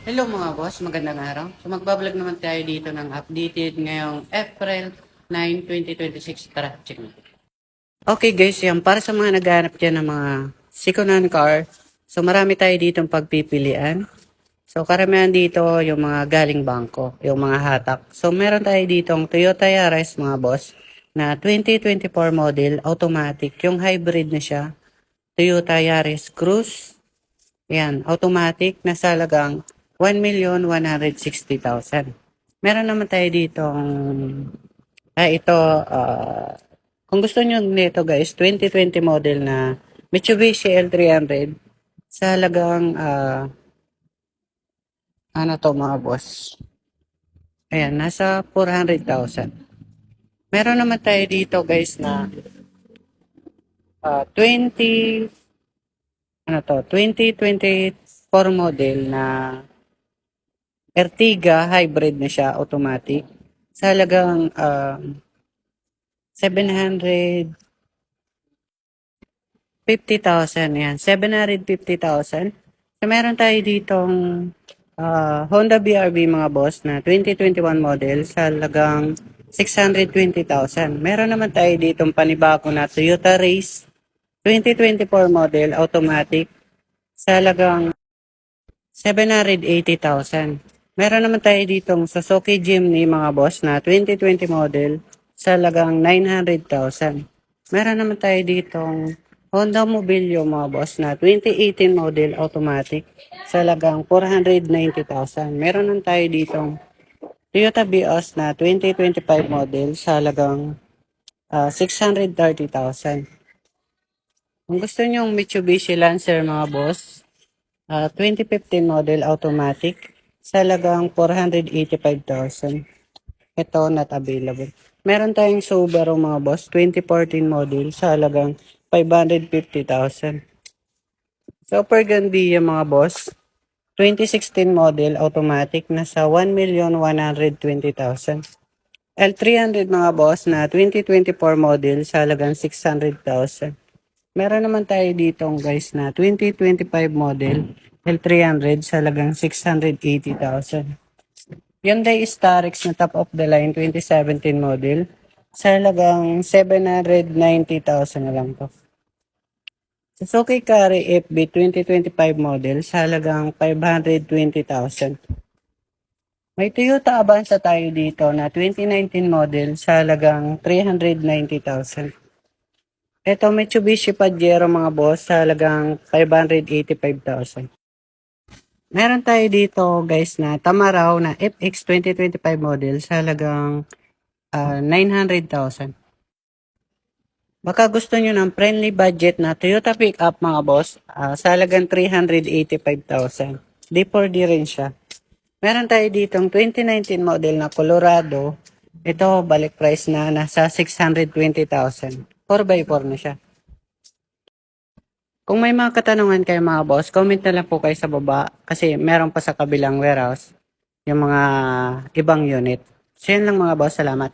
Hello mga boss, magandang araw. So magbablog naman tayo dito ng updated ngayong April 9, 2026. Tara, check natin. Okay guys, yan para sa mga naghahanap dyan ng mga second-hand car. So marami tayo ditong pagpipilian. So karamihan dito yung mga galing bangko, yung mga hatak. So meron tayo ditong Toyota Yaris mga boss na 2024 model, automatic, yung hybrid na siya. Toyota Yaris Cruise. Yan, automatic na halagang 1,160,000. Meron naman tayo dito ito, kung gusto niyo nito guys, 2020 model na Mitsubishi L300 sa halagang, ano to mga boss? Ayan, nasa 400,000. Meron naman tayo dito guys na 20, ano to, 2024 model na Ertiga, hybrid na siya, automatic. Sa halagang 750,000 yan. 750,000. So, meron tayo ditong Honda BRV mga boss na 2021 model sa halagang 620,000. Meron naman tayo ditong panibago na Toyota Race 2024 model, automatic, sa halagang 780,000. Meron naman tayo ditong Suzuki Jimny mga boss na 2020 model sa halagang 900,000. Meron naman tayo ditong Honda Mobilio mga boss na 2018 model automatic sa halagang 490,000. Meron naman tayo ditong Toyota Vios na 2025 model sa halagang 630,000. Kung gusto nyo Mitsubishi Lancer mga boss, 2015 model automatic sa halagang 485,000. Ito not available. Meron tayong Subaru mga boss, 2014 model sa halagang 550,000. Super Gandia mga boss, 2016 model automatic na sa 1,120,000. L300 mga boss na 2024 model sa halagang 600,000. Meron naman tayo dito guys na 2025 model L300 sa halagang 680,000. Hyundai Starex na top of the line 2017 model sa halagang 790,000 na lang to. Suzuki Carry FB 2025 model sa halagang 520,000. May Toyota Avanza tayo dito na 2019 model sa halagang 390,000. Ito Mitsubishi Pajero mga boss sa halagang 585,000. Meron tayo dito guys na Tamaraw na FX 2025 model sa halagang 900,000. Baka gusto nyo ng friendly budget na Toyota pickup mga boss sa halagang 385,000. D4D rin siya. Meron tayo ditong 2019 model na Colorado. Ito balik price na nasa 620,000. 4x4 na siya. Kung may mga katanungan kayo mga boss, comment na lang po kayo sa baba kasi meron pa sa kabilang warehouse yung mga ibang unit. So yun lang mga boss, salamat.